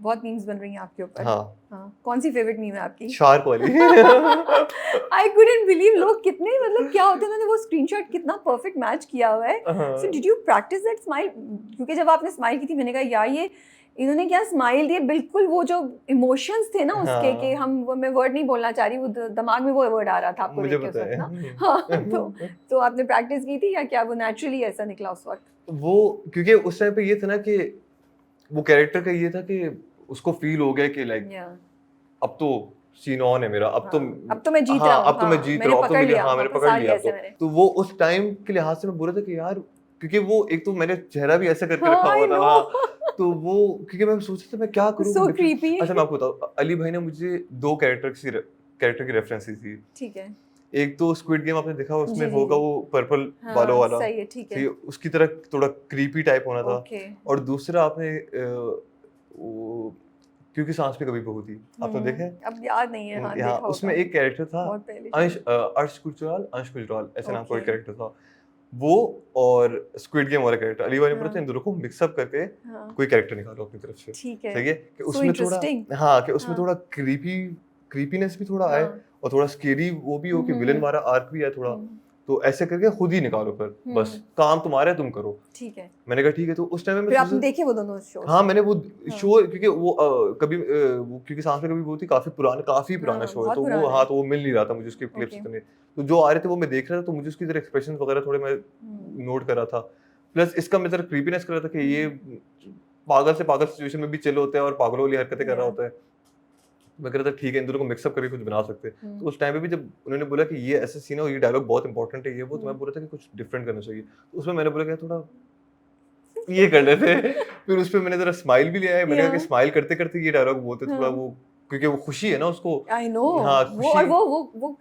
बहुत मीम्स बन रही हैं आपके ऊपर। हाँ, कौन सी फेवरेट मीम है आपकी? शार्क वाली। आई कुडंट बिलीव, लोग कितने मतलब क्या होता है, उन्होंने वो स्क्रीनशॉट कितना परफेक्ट मैच किया हुआ है। So did you practice that smile? क्योंकि जब आपने स्माइल की थी मैंने कहा यार ये इन्होंने क्या स्माइल दी, बिल्कुल वो जो इमोशंस थे ना उसके कि मैं वर्ड नहीं बोलना चाह रही, वो दिमाग में वो वर्ड आ रहा था आपको मुझे देख के उस पता वक्त ना। है। हाँ, तो आपने प्रैक्टिस की थी या क्या वो नेचुरली ऐसा निकला उस वक्त? वो क्योंकि उस टाइम पे ये था ना कि वो कैरेक्टर का ये था कि उसको फील हो गया कि लाइक अब तो सीन ऑन है मेरा, अब तो मैं जीत रहा हूँ, अब तो मैं जीत मैंने रहा हूँ, अब तो पकड़ लिया, मैंने पकड़ फंसा लिया। लिया ऐसे मैंने। तो वो उस टाइम के लिहाज से मैं बोल रहा था कि यार, क्योंकि वो एक तो मैंने चेहरा भी ऐसा करके रखा हाँ, हुआ I था। know. हाँ, तो वो क्योंकि मैं सोच रहा था मैं क्या करूँ So different। creepy. अच्छा मैं आपको बताऊँ, अली भाई ने मुझे 2 कैरेक्टर की रेफरेंस दी थी। ठीक है। एक तो स्क्विड गेम आपने देखा, उसमें जी जी होगा जी। वो पर्पल बालों हाँ वाला, सही है, ठीक सही है। है, उसकी तरह थोड़ा क्रीपी टाइप होना था। ओके। और दूसरा आपने वो क्योंकि सांस पे कभी बहू थी, आपने देखा है? अब याद नहीं है, हाँ यहाँ देखा होगा, उसमें एक कैरेक्टर था, बहुत पहले शायद। अंश गुजराल ऐसे नाम का ओके। एक कैरेक्टर था। वो और स्क्विड गेम वाला कैरेक्टर, अली भाई ने बोला था हाँ इन दोनों को मिक्सअप करके हाँ कोई कैरेक्टर निकालो अपनी तरफ से। ठीक है। सही है कि सो उसमें थोड़ा, इंटरेस्टिंग। हाँ, कि उसमें हाँ थोड़ा क्रीपीनेस भी थोड़ा आए हाँ। और थोड़ा स्केरी वो भी हो कि विलन हम्म वाला आर्क भी है थोड़ा। हम्म तो ऐसे करके खुद ही निकालो फिर, बस हम्म, काम तुम्हारा है, तुम करो। ठीक है। मैंने कहा ठीक है। तो उस टाइम में मैं फिर आपने सोचा, देखे वो दोनों शोज? हाँ, मैंने वो हाँ शो, क्योंकि वो वो क्योंकि सांस में कभी वो थी, काफी पुराना हाँ शो है, बहुत तो वो, पुराना हाँ, है। तो वो मिल नहीं रहा था मुझे उसके क्लिप्स ओके। इतने। तो जो आ रहे थे वो मैं देख रहा था, तो मुझे उसकी तरह एक्सप्रेशन वगैरह थोड़े मैं नोट कर रहा था। प्लस इसका मैं जरा क्रीपीनेस कर रहा था कि ये पागल से पागल सिचुएशन में भी चिल होता है और पागलों वाली हरकतें कर रहा या होता है। मैं कह रहा था ठीक है, इन दोनों को मिक्सअप करके कुछ बना सकते हैं। तो उस टाइम पे भी जब उन्होंने बोला कि ये ऐसा सीन है और ये डायलॉग बहुत इंपॉर्टेंट है, ये वो, तो मैं बोल रहा था कि कुछ डिफरेंट करना चाहिए। तो उसमें मैंने बोला कि थोड़ा ये कर लेते हैं। फिर उसपे मैंने ज़रा स्माइल भी लिया है। मैंने या कहा कि स्माइल करते-करते ये डायलॉग बोलते थोड़ा हाँ वो, क्योंकि वो खुशी है ना उसको। I know. हाँ, वो और खुशी,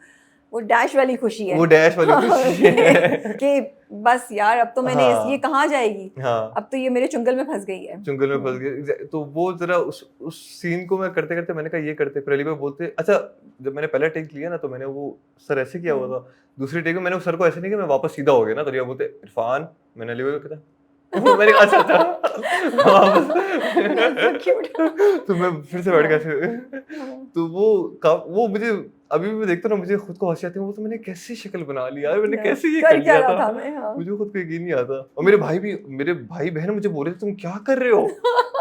वो डैश वाली खुशी है। वो डैश वाली खुशी है। कि बस यार अब तो मैंने ये हाँ, कहाँ जाएगी, हाँ, अब तो ये मेरे चुंगल में फंस गई है। चुंगल में फँस गए। तो वो ज़रा उस सीन को मैं करते-करते मैंने कहा ये करते, फिर अली भाई बोलते अच्छा, जब मैंने पहला टेक लिया ना तो मैंने वो सर ऐसे किया हुआ हम्म। था। दूसरे टेक में मैंने उस सर को ऐसे नहीं किया, मैं वापस सीधा हो गया ना, तो अली भाई बोलते इरफान, मैंने अली भाई को कहा मैंने कहा अच्छा, अच्छा। That's so cute. तो मैं फिर से बैठ गया हाँ ऐसे। हाँ तो वो मुझे अभी भी मैं देखता हूँ ना, मुझे खुद को हँसी आती है, वो तो मैंने कैसी शक्ल बना ली यार, मैंने या कैसे ये कर कर क्या लिया रहा था? था मैं, हाँ। मुझे खुद को यकीन नहीं आता। और मेरे भाई-बहन मुझे बोल रहे थे तुम क्या कर रहे हो?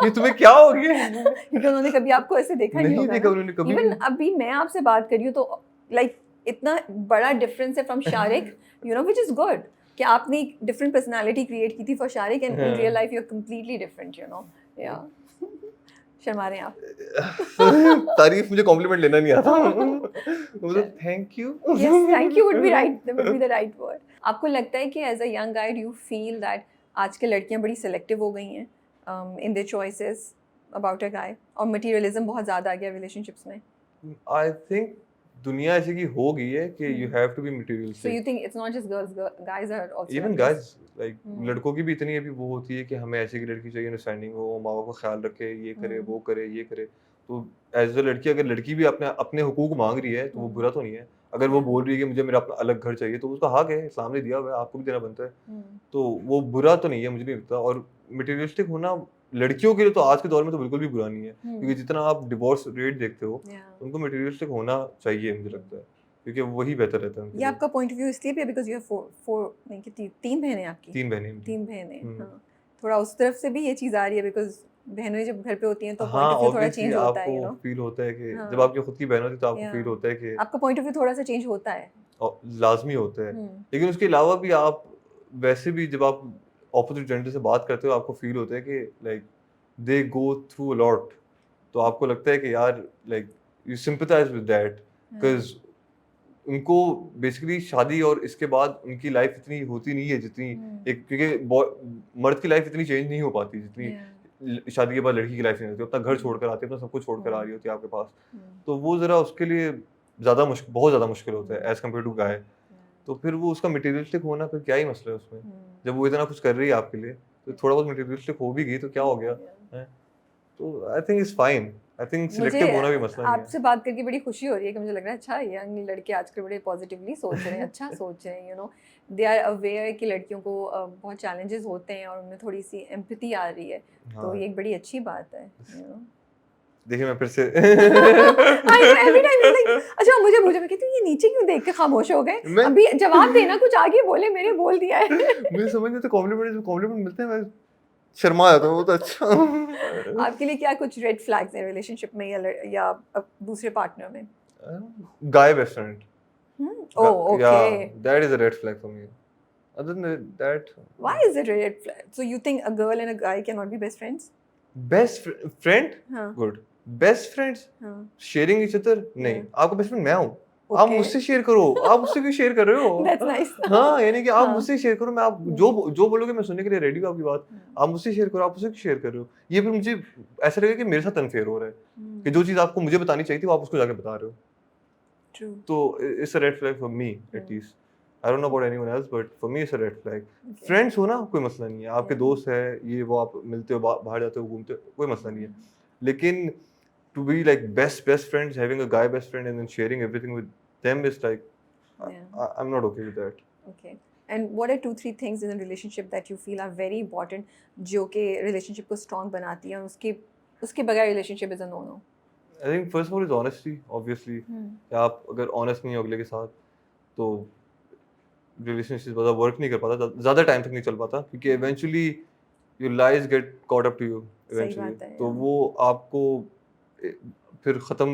ये तुम्हें क्या हो गया है? क्योंकि उन्होंने कभी आपको ऐसे देखा नहीं नहीं होगा देखा ना। उन्होंने कभी इवन भी। अभी मैं आपसे बात कर रही हूँ तो लाइक इतना बड़ा डिफरेंस है from Shariq, you know, which is good कि आपने एक डिफरेंट पर्सनालिटी क्रिएट की थी for Shariq and in real हाँ। Life you are completely different, you know. या शर्मा रहे हैं आप। तारीफ, मुझे कॉम्प्लीमेंट लेना नहीं आता। मतलब thank you. Yes, thank you would be right, that would be the right word. आपको लगता है कि as a young guide you feel that आजकल लड़कियां बड़ी सिलेक्टिव हो गई हैं in their choices about a guy, और मटेरियलिज्म बहुत ज़्यादा आ गया रिलेशनशिप्स में? आई थिंक दुनिया ऐसी की हो गई है कि you have to be So you materialistic. think it's not just girls, guys are also even like this? Guys, like लड़कों की भी इतनी अभी वो होती है कि हमें ऐसी की लड़की चाहिए, अंडरस्टैंडिंग हो, माँ बाप का ख्याल रखे, ये करे, वो करे, ये करे। तो एज अ लड़की, अगर लड़की भी अपने अपने हुकूक मांग रही है तो वो बुरा तो नहीं है। अगर वो Yeah. बोल रही है कि मुझे मेरा अपना अलग घर चाहिए, तो उसका हक है, इस्लाम ने दिया हुआ है, आपको भी देना बनता है। Hmm. तो वो बुरा तो नहीं है, मुझे नहीं लगता। और मटेरियलिस्टिक होना लड़कियों के लिए तो आज के दौर में तो बिल्कुल भी बुरा नहीं है, क्योंकि जितना आप डिवोर्स रेट देखते हो, Yeah. उनको मटेरियलिस्टिक होना चाहिए, मुझे लगता है, क्योंकि वही बेहतर रहता है उनके ये लिए। आपका पॉइंट ऑफ व्यू इसलिए भी है बिकॉज यू हैव फोर नहीं कितनी, तीन बहनें आपकी? 3 बहनें मुझे। 3 बहनें, हुँ। हाँ। थोड़ा उस तरफ से भी ये चीज़ आ रही है बिकॉज बहनें जब घर पे होती हैं तो हाँ, पॉइंट ऑफ व्यू थोड़ा ऑब्वियसली चेंज होता है, आपको यू नो। फ़ील होता है कि जब हाँ आपकी खुद की बहन होती है, तो आपको या फ़ील होता है कि आपका पॉइंट ऑफ व्यू थोड़ा सा चेंज होता है। लाज़मी होता है। हम्म लेकिन उसके अलावा भी आप वैसे भी जब आप ऑपोज़िट जेंडर से बात करते हो, आपको फ़ील होता है कि like they go through a lot. तो आपको लगता है कि यार, like you sympathise with that, हाँ 'cause उनको बेसिकली शादी और इसके बाद उनकी लाइफ़ इतनी होती नहीं है जितनी एक, क्योंकि मर्द की लाइफ़ इतनी चेंज नहीं हो पाती जितनी या शादी के बाद लड़की की लाइफ़ नहीं होती। अपना घर छोड़कर आती है, अपना सब कुछ छोड़कर आ रही होती है आपके पास। तो वो ज़रा उसके लिए बहुत ज़्यादा मुश्किल होता है एज़ कम्पेयर टू गाय। तो फिर वो उसका मटेरियलिस्टिक होना, फिर क्या ही मसला है उसमें? जब वो इतना कुछ कर रही है आपके लिए, तो थोड़ा बहुत मटेरियलिस्टिक हो भी गई तो क्या हो गया? हैं? तो I think it's fine. I think मुझे सिलेक्टिव होना भी मसला नहीं है। आपसे बात करके बड़ी खुशी हो रही है कि मुझे लग रहा है अच्छा यंग लड़के आजकल बड़े पॉजिटिवली सोच रहे हैं, अच्छा सोच रहे हैं, you know, they are aware कि लड़कियों को बहुत चैलेंजेस होते हैं और उनमें थोड़ी सी एम्पैथी आ रही है, तो हाँ, ये एक बड़ी अच्छी बात है, यू नो। देखिए मैं फिर से I know every time he's like, अच्छा मुझे मैं कहती हूँ ये नीचे क्यों देख के खामोश हो गए? मैं अभी जवाब देना, कुछ आगे बोले, मैंने बोल दिया है। मुझे समझ नहीं आता, कॉम्प्लीमेंट मिलते हैं मैं शर्मा जाता हूँ, तो अच्छा। आपके लिए क्या कुछ रेड फ्लैग्स हैं रिलेशनशिप में या दूसरे पार्टनर में? guy best friend. Oh, Yeah, okay. that is a red flag for me. Other than that, Why is it a red flag? So you think a girl and a guy cannot be best friends? friend, हाँ, good. Best friends, हाँ, sharing each other, नहीं. हाँ. आपका best friend मैं हूँ. आप Okay. मुझसे share करो. आप मुझसे क्यों शेयर कर रहे हो? That's nice. हाँ, यानी कि आप हाँ. मुझसे शेयर करो. मैं आप जो बोलोगे मैं सुनने के लिए रेडी हूँ आपकी बात. आप मुझसे शेयर करो. आप मुझसे क्यों शेयर कर रहे हो? ये फिर मुझे ऐसा लगेगा कि मेरे साथ अनफेयर हो रहा है कि जो चीज़ आपको मुझे बतानी चाहिए थी वो आप उसको जाके बता रहे हो. True. तो it's a red flag for me at least. I don't know about anyone else, but for me it's a red flag. Okay. Friends हो ना, कोई मसला नहीं है. आपके Yeah. दोस्त है, ये वो आप मिलते हो, बाहर जाते हो, घूमते हो, कोई मसला नहीं है. लेकिन to be like best friends, having a guy best friend and then sharing everything with them is like, Yeah. I'm not okay with that. Okay. And what are 2-3 things in a relationship that you feel are very important जो कि relationship को strong बनाती है और उसके बगैर relationship is a no-no? I think first of all is honesty, obviously. कि आप अगर honest नहीं हो अगले के साथ, तो relationship ज़्यादा work नहीं कर पाता, ज़्यादा time तक नहीं चल पाता, क्योंकि eventually your lies get caught up to you सही eventually. बात है, तो yeah. वो आपको फिर खत्म,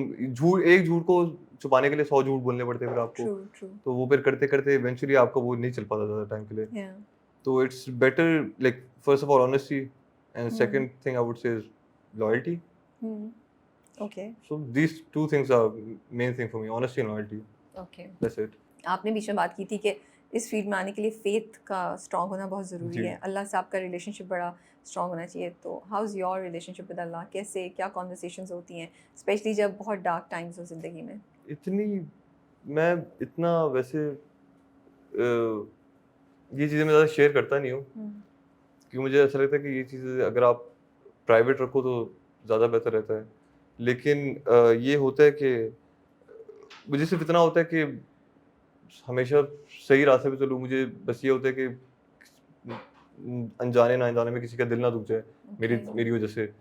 एक झूठ को छुपाने के लिए 100 झूठ बोलने पड़ते हैं फिर आपको. True, true. तो वो फिर करते करते इवेंचुअली आपका वो नहीं चल पाता ज़्यादा टाइम के लिए. Yeah. तो it's better like first of all honesty and second thing I would say is loyalty. Hmm. Okay. So these two things are main thing for me, honesty and loyalty. Okay. That's it. आपने बीच में बात की थी कि इस field में आने के लिए फेथ का स्ट्रांग होना बहुत ज़रूरी जी. है. अल्लाह से आपका रिलेशनशिप बड़ा स्ट्रांग होना चाहिए. तो how is your relationship with Allah? कैसे, क्या कॉन्वर्सेशंस होती हैं, स्पेशली जब बहुत डार्क टाइम्स हो ज़िंदगी में? मैं इतना वैसे ये चीज़ें मैं ज़्यादा शेयर करता नहीं हूँ, क्योंकि मुझे ऐसा लगता है कि ये चीज़ें अगर आप प्राइवेट रखो तो ज़्यादा बेहतर रहता है. लेकिन ये होता है कि मुझे सिर्फ इतना होता है कि हमेशा सही रास्ते पे चलूँ. मुझे बस ये होता है कि अनजाने ना अनजाने में किसी का दिल ना दुख जाए मेरी वजह से.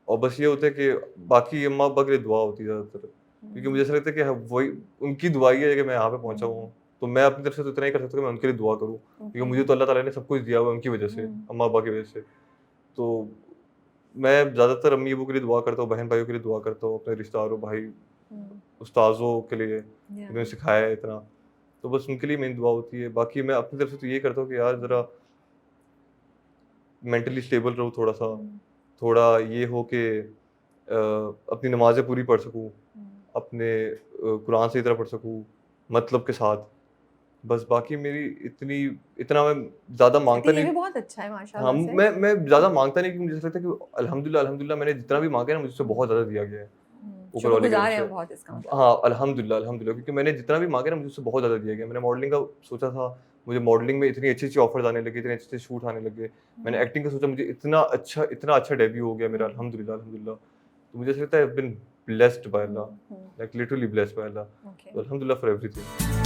और बस ये होता है कि बाकी अम्मा अब्बा के लिए दुआ होती है ज़्यादातर, क्योंकि मुझे ऐसा लगता है कि वही उनकी दुआ ही है कि मैं यहाँ पे पहुँचा हूँ. तो मैं अपनी तरफ से तो इतना ही कर सकता हूँ कि मैं उनके लिए दुआ करूँ, क्योंकि मुझे तो अल्लाह ताला ने सब कुछ दिया हुआ है उनकी वजह से, अम्मा अब्बा की वजह से. तो मैं ज़्यादातर अम्मी अब्बू के लिए दुआ करता हूँ, बहन भाइयों के लिए दुआ करता हूँ, अपने रिश्तेदारों, भाई, उस्ताज़ों के लिए जिन्होंने सिखाया है इतना. तो बस उनके लिए मेरी दुआ होती है. बाकी मैं अपनी तरफ से तो ये करता हूँ कि यार ज़रा मेंटली स्टेबल रहूँ थोड़ा ये हो कि अपनी नमाज़ें पूरी पढ़ सकूँ, अपने कुरान सही तरह पढ़ सकूँ, मतलब के साथ. बस बाकी मेरी इतना मैं ज़्यादा मांगता ये नहीं. भी बहुत अच्छा है हाँ, माशाल्लाह से. मैं ज़्यादा मांगता नहीं, क्योंकि मुझे ऐसा लगता है कि अल्हम्दुलिल्लाह मैंने जितना भी मांगा है ना, मुझसे बहुत ज़्यादा दिया गया है ऊपर वाले की शुक्रगुजार तरफ हैं से. बहुत इसका मतलब. हाँ, अल्हम्दुलिल्लाह, क्योंकि मैंने जितना भी मांगा ना, मुझे उससे बहुत ज़्यादा दिया गया. मैंने मॉडलिंग का सोचा था, मुझे मॉडलिंग में इतनी अच्छी ऑफर्स आने लगे, इतने अच्छे शूट आने लगे. मैंने एक्टिंग का सोचा, मुझे इतना अच्छा डेब्यू हो गया मेरा, अल्हम्दुलिल्लाह. तो मुझे ऐसा लगता है I have been blessed by Allah, like literally blessed by Allah. Okay. तो अल्हम्दुलिल्लाह फॉर एवरीथिंग.